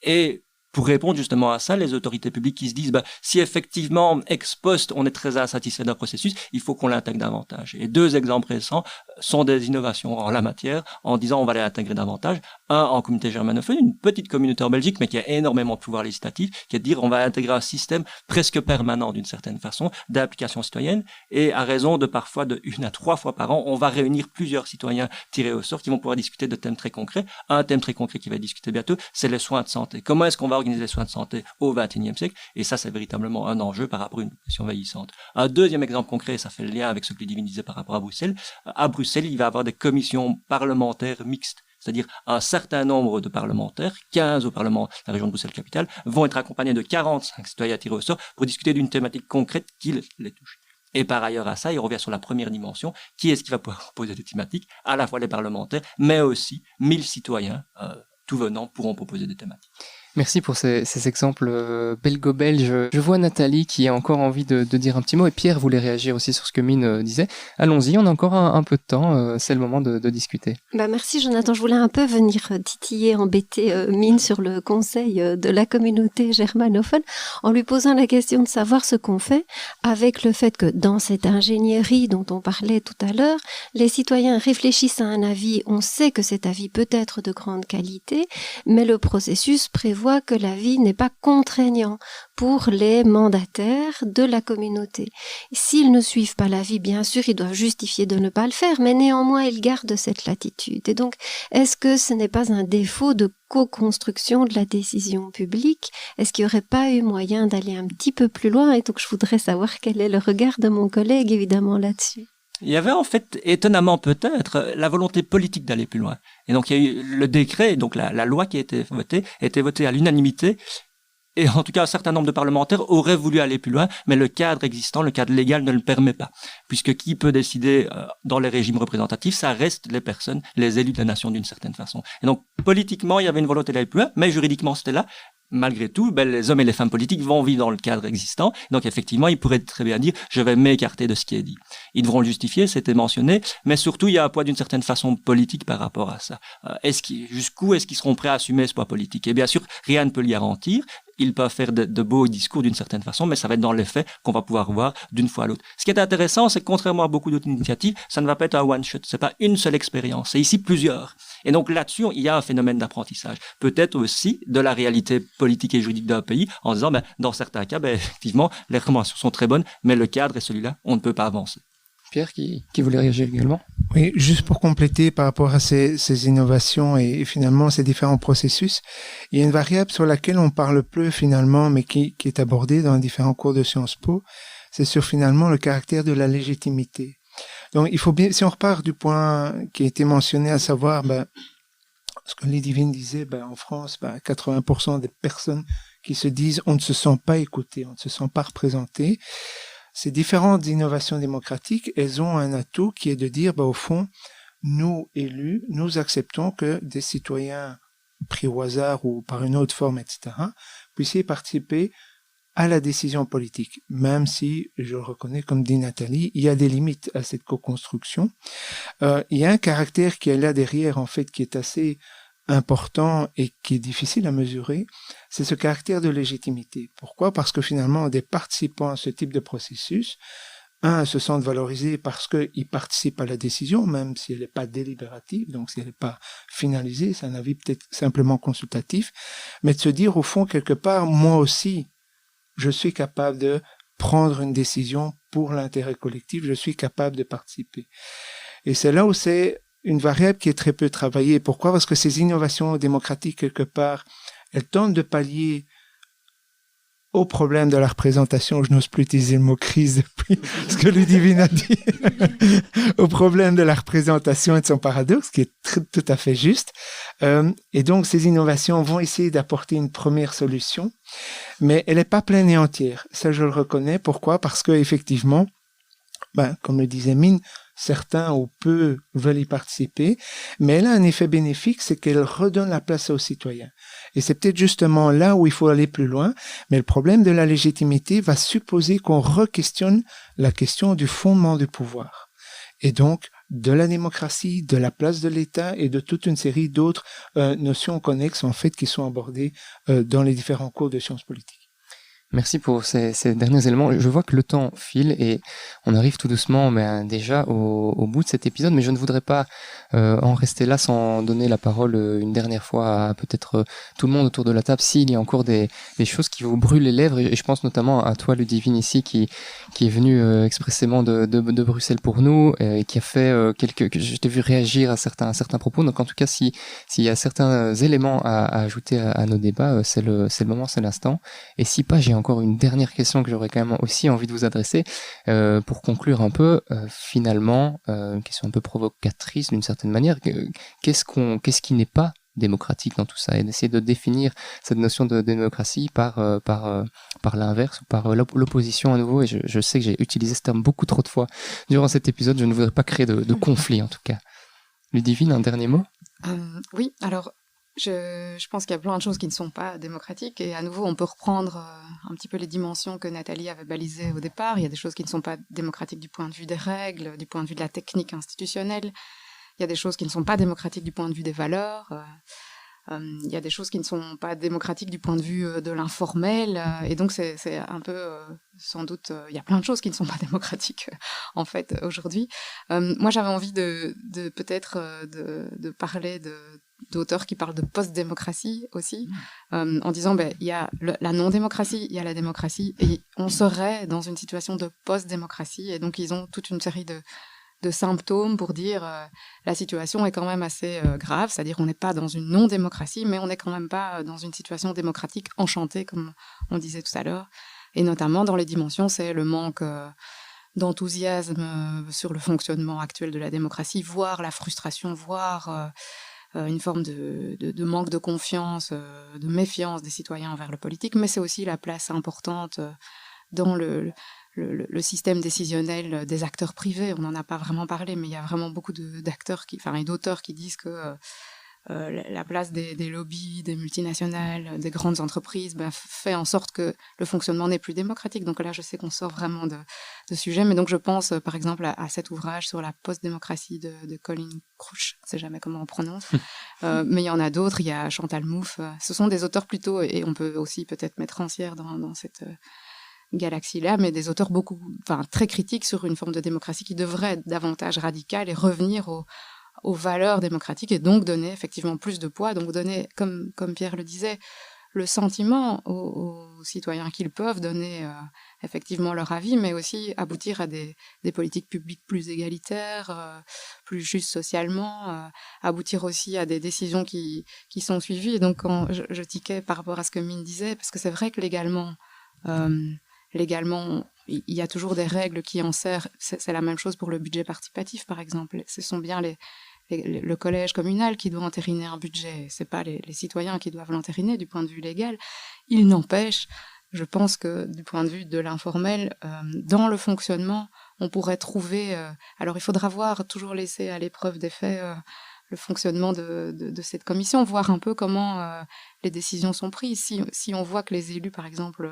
Et pour répondre justement à ça, les autorités publiques qui se disent si effectivement ex post on est très insatisfait d'un processus, il faut qu'on l'intègre davantage. Et 2 exemples récents sont des innovations en la matière, en disant on va l'intégrer davantage. Un en communauté germanophone, une petite communauté en Belgique, mais qui a énormément de pouvoir législatif, qui est de dire on va intégrer un système presque permanent d'une certaine façon d'implication citoyenne, et à raison de parfois de 1 à 3 fois par an, on va réunir plusieurs citoyens tirés au sort qui vont pouvoir discuter de thèmes très concrets. Un thème très concret qui va être discuté bientôt, c'est les soins de santé. Comment est-ce qu'on va organiser les soins de santé au XXIe siècle? Et ça, c'est véritablement un enjeu par rapport à une population vieillissante. Un deuxième exemple concret, ça fait le lien avec ce que Ludivine disait par rapport à Bruxelles. À Bruxelles, il va y avoir des commissions parlementaires mixtes. C'est-à-dire un certain nombre de parlementaires, 15 au Parlement de la région de Bruxelles-Capitale, vont être accompagnés de 45 citoyens tirés au sort pour discuter d'une thématique concrète qui les touche. Et par ailleurs à ça, il revient sur la première dimension, qui est-ce qui va pouvoir proposer des thématiques, à la fois les parlementaires, mais aussi 1000 citoyens, tout venant, pourront proposer des thématiques. Merci pour ces exemples belgo-belges. Je vois Nathalie qui a encore envie de dire un petit mot, et Pierre voulait réagir aussi sur ce que Mine disait. Allons-y, on a encore un peu de temps, c'est le moment de discuter. Merci Jonathan, je voulais un peu venir titiller, embêter Mine sur le conseil de la communauté germanophone, en lui posant la question de savoir ce qu'on fait avec le fait que dans cette ingénierie dont on parlait tout à l'heure, les citoyens réfléchissent à un avis, on sait que cet avis peut être de grande qualité, mais le processus prévoit voit que l'avis n'est pas contraignant pour les mandataires de la communauté. S'ils ne suivent pas l'avis, bien sûr, ils doivent justifier de ne pas le faire, mais néanmoins, ils gardent cette latitude. Et donc, est-ce que ce n'est pas un défaut de co-construction de la décision publique? Est-ce qu'il n'y aurait pas eu moyen d'aller un petit peu plus loin? Et donc, je voudrais savoir quel est le regard de mon collègue, évidemment, là-dessus. Il y avait en fait, étonnamment peut-être, la volonté politique d'aller plus loin. Et donc il y a eu le décret, donc la loi qui a été votée à l'unanimité. Et en tout cas, un certain nombre de parlementaires auraient voulu aller plus loin, mais le cadre existant, le cadre légal ne le permet pas. Puisque qui peut décider dans les régimes représentatifs, ça reste les personnes, les élus de la nation d'une certaine façon. Et donc politiquement, il y avait une volonté d'aller plus loin, mais juridiquement c'était là. Malgré tout, les hommes et les femmes politiques vont vivre dans le cadre existant. Donc, effectivement, ils pourraient très bien dire « je vais m'écarter de ce qui est dit ». Ils devront le justifier, c'était mentionné, mais surtout, il y a un poids d'une certaine façon politique par rapport à ça. Jusqu'où est-ce qu'ils seront prêts à assumer ce poids politique? Et bien sûr, rien ne peut le garantir. Ils peuvent faire de beaux discours d'une certaine façon, mais ça va être dans les faits qu'on va pouvoir voir d'une fois à l'autre. Ce qui est intéressant, c'est que contrairement à beaucoup d'autres initiatives, ça ne va pas être un one-shot, c'est pas une seule expérience, c'est ici plusieurs. Et donc là-dessus, il y a un phénomène d'apprentissage. Peut-être aussi de la réalité politique et juridique d'un pays, en disant, dans certains cas, effectivement, les recommandations sont très bonnes, mais le cadre est celui-là, on ne peut pas avancer. Pierre, qui voulait réagir également? Oui, juste pour compléter par rapport à ces innovations et finalement ces différents processus, il y a une variable sur laquelle on parle peu finalement, mais qui est abordée dans différents cours de Sciences Po, c'est sur finalement le caractère de la légitimité. Donc il faut bien, si on repart du point qui a été mentionné, à savoir ce que Ludivine disait, en France, 80% des personnes qui se disent on ne se sent pas écouté, on ne se sent pas représenté. Ces différentes innovations démocratiques, elles ont un atout qui est de dire, au fond, nous, élus, nous acceptons que des citoyens pris au hasard ou par une autre forme, etc., puissent participer à la décision politique, même si, je le reconnais, comme dit Nathalie, il y a des limites à cette co-construction. Il y a un caractère qui est là derrière, en fait, qui est assez important et qui est difficile à mesurer, c'est ce caractère de légitimité. Pourquoi? Parce que finalement, des participants à ce type de processus, se sentent valorisés parce qu'ils participent à la décision, même si elle n'est pas délibérative, donc si elle n'est pas finalisée, c'est un avis peut-être simplement consultatif, mais de se dire, au fond, quelque part, moi aussi, je suis capable de prendre une décision pour l'intérêt collectif, je suis capable de participer. Et c'est là où c'est une variable qui est très peu travaillée. Pourquoi? Parce que ces innovations démocratiques, quelque part, elles tentent de pallier au problème de la représentation, je n'ose plus utiliser le mot crise depuis ce que Ludivine a dit, au problème de la représentation et de son paradoxe, qui est tout à fait juste. Et donc, ces innovations vont essayer d'apporter une première solution, mais elle n'est pas pleine et entière. Ça, je le reconnais. Pourquoi? Parce que effectivement, comme le disait Mine, certains ou peu veulent y participer, mais elle a un effet bénéfique, c'est qu'elle redonne la place aux citoyens. Et c'est peut-être justement là où il faut aller plus loin, mais le problème de la légitimité va supposer qu'on re-questionne la question du fondement du pouvoir. Et donc, de la démocratie, de la place de l'État et de toute une série d'autres notions connexes, en fait, qui sont abordées dans les différents cours de sciences politiques. Merci pour ces derniers éléments. Je vois que le temps file et on arrive tout doucement déjà au bout de cet épisode, mais je ne voudrais pas en rester là sans donner la parole une dernière fois à peut-être tout le monde autour de la table s'il y a encore des choses qui vous brûlent les lèvres, et je pense notamment à toi, Ludivine, ici, qui est venu expressément de Bruxelles pour nous et qui a fait je t'ai vu réagir à certains propos. Donc en tout cas, s'il y a certains éléments à ajouter à nos débats, c'est le moment, c'est l'instant. Et si pas, j'ai encore une dernière question que j'aurais quand même aussi envie de vous adresser pour conclure un peu. Finalement, une question un peu provocatrice d'une certaine manière. Qu'est-ce qui n'est pas démocratique dans tout ça, et d'essayer de définir cette notion de démocratie par l'inverse, ou par l'opposition à nouveau. Et je sais que j'ai utilisé ce terme beaucoup trop de fois durant cet épisode. Je ne voudrais pas créer de conflit en tout cas. Ludivine, un dernier mot? Oui, alors je pense qu'il y a plein de choses qui ne sont pas démocratiques, et à nouveau on peut reprendre un petit peu les dimensions que Nathalie avait balisées au départ. Il y a des choses qui ne sont pas démocratiques du point de vue des règles, du point de vue de la technique institutionnelle. Il y a des choses qui ne sont pas démocratiques du point de vue des valeurs. Il y a des choses qui ne sont pas démocratiques du point de vue de l'informel. Et donc c'est un peu, sans doute, il y a plein de choses qui ne sont pas démocratiques en fait aujourd'hui. Moi j'avais envie de peut-être de parler d'auteurs qui parlent de post-démocratie aussi, en disant il y a la non-démocratie, il y a la démocratie, et on serait dans une situation de post-démocratie, et donc ils ont toute une série de symptômes pour dire la situation est quand même assez grave, c'est-à-dire on n'est pas dans une non-démocratie, mais on n'est quand même pas dans une situation démocratique enchantée, comme on disait tout à l'heure. Et notamment dans les dimensions, c'est le manque d'enthousiasme sur le fonctionnement actuel de la démocratie, voire la frustration, voire une forme de manque de confiance, de méfiance des citoyens envers le politique, mais c'est aussi la place importante dans le système décisionnel des acteurs privés. On n'en a pas vraiment parlé, mais il y a vraiment beaucoup d'acteurs et d'auteurs qui disent que la place des lobbies, des multinationales, des grandes entreprises fait en sorte que le fonctionnement n'est plus démocratique. Donc là, je sais qu'on sort vraiment de sujet, mais donc je pense par exemple à cet ouvrage sur la post-démocratie de Colin Crouch, je ne sais jamais comment on prononce, mais il y en a d'autres, il y a Chantal Mouffe. Ce sont des auteurs plutôt, et on peut aussi peut-être mettre Rancière dans cette galaxie-là, mais des auteurs très critiques sur une forme de démocratie qui devrait être davantage radicale et revenir aux valeurs démocratiques et donc donner effectivement plus de poids, donc donner, comme Pierre le disait, le sentiment aux citoyens qu'ils peuvent donner effectivement leur avis, mais aussi aboutir à des politiques publiques plus égalitaires, plus justes socialement, aboutir aussi à des décisions qui sont suivies. Et donc quand je tiquais par rapport à ce que Mine disait, parce que c'est vrai que légalement, il y a toujours des règles qui en servent. C'est la même chose pour le budget participatif, par exemple. Ce sont bien le collège communal qui doit entériner un budget. Ce n'est pas les citoyens qui doivent l'entériner du point de vue légal. Il n'empêche, je pense que du point de vue de l'informel, dans le fonctionnement, on pourrait trouver... alors, il faudra toujours laisser à l'épreuve des faits le fonctionnement de cette commission, voir un peu comment les décisions sont prises. Si on voit que les élus, par exemple...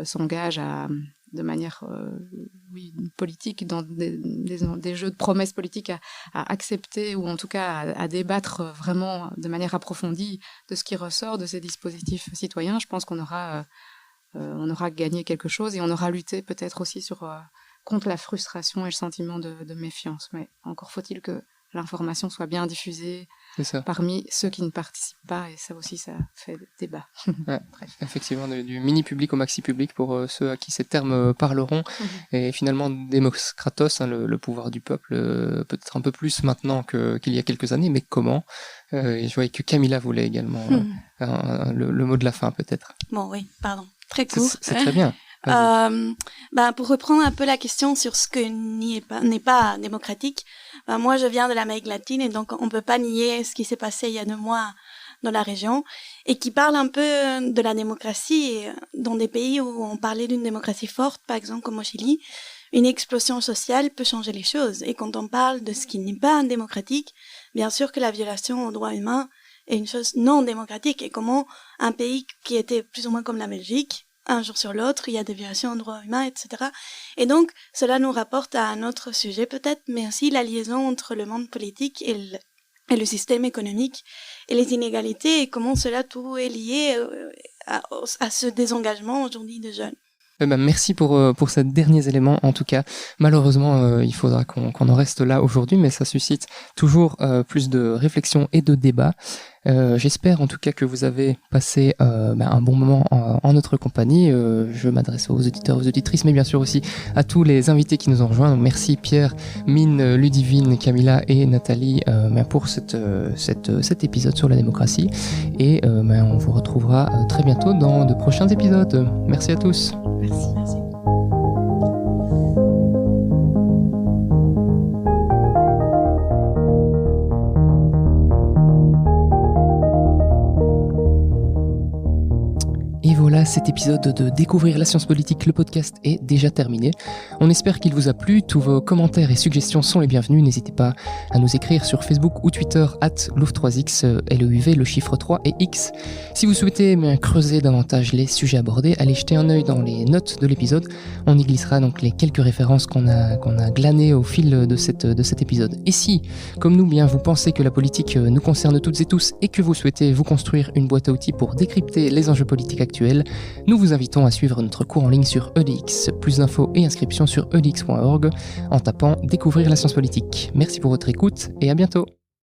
s'engagent de manière politique dans des jeux de promesses politiques à accepter ou en tout cas à débattre vraiment de manière approfondie de ce qui ressort de ces dispositifs citoyens, je pense qu'on aura gagné quelque chose et on aura lutté peut-être aussi contre la frustration et le sentiment de méfiance. Mais encore faut-il que l'information soit bien diffusée parmi ceux qui ne participent pas, et ça aussi, ça fait débat. Ouais, effectivement, du mini-public au maxi-public pour ceux à qui ces termes parleront. Et finalement, démocratos, le pouvoir du peuple, peut-être un peu plus maintenant qu'il y a quelques années, mais comment et je voyais que Camilla voulait également le mot de la fin, peut-être. Bon, oui, pardon. Très court. C'est très bien. Pour reprendre un peu la question sur ce que n'est pas démocratique, moi je viens de l'Amérique latine et donc on peut pas nier ce qui s'est passé il y a 2 mois dans la région et qui parle un peu de la démocratie et dans des pays où on parlait d'une démocratie forte, par exemple comme au Chili, une explosion sociale peut changer les choses. Et quand on parle de ce qui n'est pas démocratique, bien sûr que la violation aux droits humains est une chose non démocratique et comment un pays qui était plus ou moins comme la Belgique, un jour sur l'autre, il y a des violations aux droits humains, etc. Et donc, cela nous rapporte à un autre sujet peut-être, mais aussi la liaison entre le monde politique et le système économique et les inégalités et comment cela tout est lié à ce désengagement aujourd'hui des jeunes. Merci pour ces derniers éléments. En tout cas, malheureusement, il faudra qu'on en reste là aujourd'hui, mais ça suscite toujours plus de réflexion et de débat. J'espère en tout cas que vous avez passé un bon moment en notre compagnie. Je m'adresse aux auditeurs, aux auditrices, mais bien sûr aussi à tous les invités qui nous ont rejoints. Donc, merci Pierre, Mine, Ludivine, Camilla et Nathalie pour cet épisode sur la démocratie. Et on vous retrouvera très bientôt dans de prochains épisodes. Merci à tous. Merci. Et voilà, cet épisode de Découvrir la science politique, le podcast, est déjà terminé. On espère qu'il vous a plu. Tous vos commentaires et suggestions sont les bienvenus. N'hésitez pas à nous écrire sur Facebook ou Twitter @louv3x, LEUV, le chiffre 3 et X. Si vous souhaitez creuser davantage les sujets abordés, allez jeter un œil dans les notes de l'épisode. On y glissera donc les quelques références qu'on a glanées au fil de cet épisode. Et si, comme nous, vous pensez que la politique nous concerne toutes et tous et que vous souhaitez vous construire une boîte à outils pour décrypter les enjeux politiques actuels, nous vous invitons à suivre notre cours en ligne sur EDX. Plus d'infos et inscriptions sur edx.org en tapant Découvrir la science politique. Merci pour votre écoute et à bientôt.